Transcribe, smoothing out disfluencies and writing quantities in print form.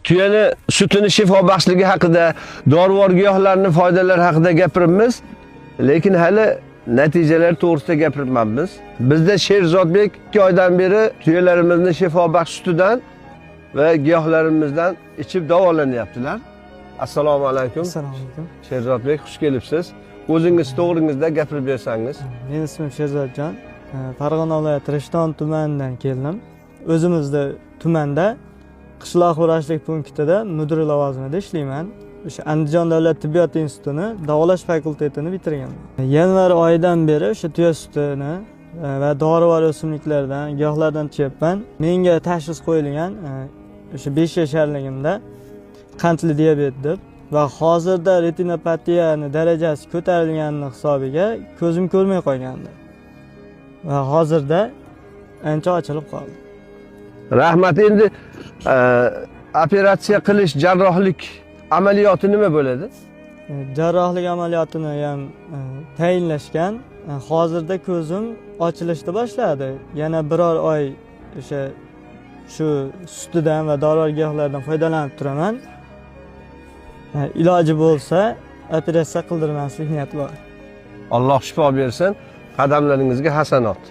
tuyani sutini shifobaxshligi haqida, dorivor giyohlarning foydalari haqida gapiramiz, lekin hali natijalar to'g'risida gapirmayapmiz. Bizda Sherzodbek 2 oydan beri tuyalarimizni shifobaxsh sutidan va giyohlarimizdan ichib davolanyaptilar. Assalomu alaykum. Assalomu alaykum. Sherzodbek, xush kelibsiz. O'zingiz to'g'ringizda gapirib bersangiz. Mening ismim Sherzodjon. Farg'ona viloyati Rishton tumanidan keldim. O'zimizda tumanda qishloq vrachlik punktida mudir lavozimida ishlayman. O'sha Andijon davlat tibbiyot institutini davolash fakultetini bitirganman. Yanvar oyidan beri o'sha tuya sutini va dorivor o'simliklardan, giyohlardan ichyapman. Menga tashxis qo'yilgan o'sha 5 yasharligimda qandli diabet deb va hozirda retinopatiyani darajasi ko'tarilgani hisobiga ko'zim ko'rmay qolgandi. Va hozirda ancha ochilib qoldi. Rahmat. Endi operatsiya qilish, jarrohlik amaliyoti nima bo'ladi? Jarrohlik amaliyotini ham tayinlashgan. Hozirda ko'zim ochilishni boshladi. Yana biror oy o'sha shu sutidan va dorivor giyohlardan foydalanib turaman. Iloji bo'lsa operatsiya qildirmaslik niyati bor. Alloh shifo bersin. Qadamlaringizga hasanot.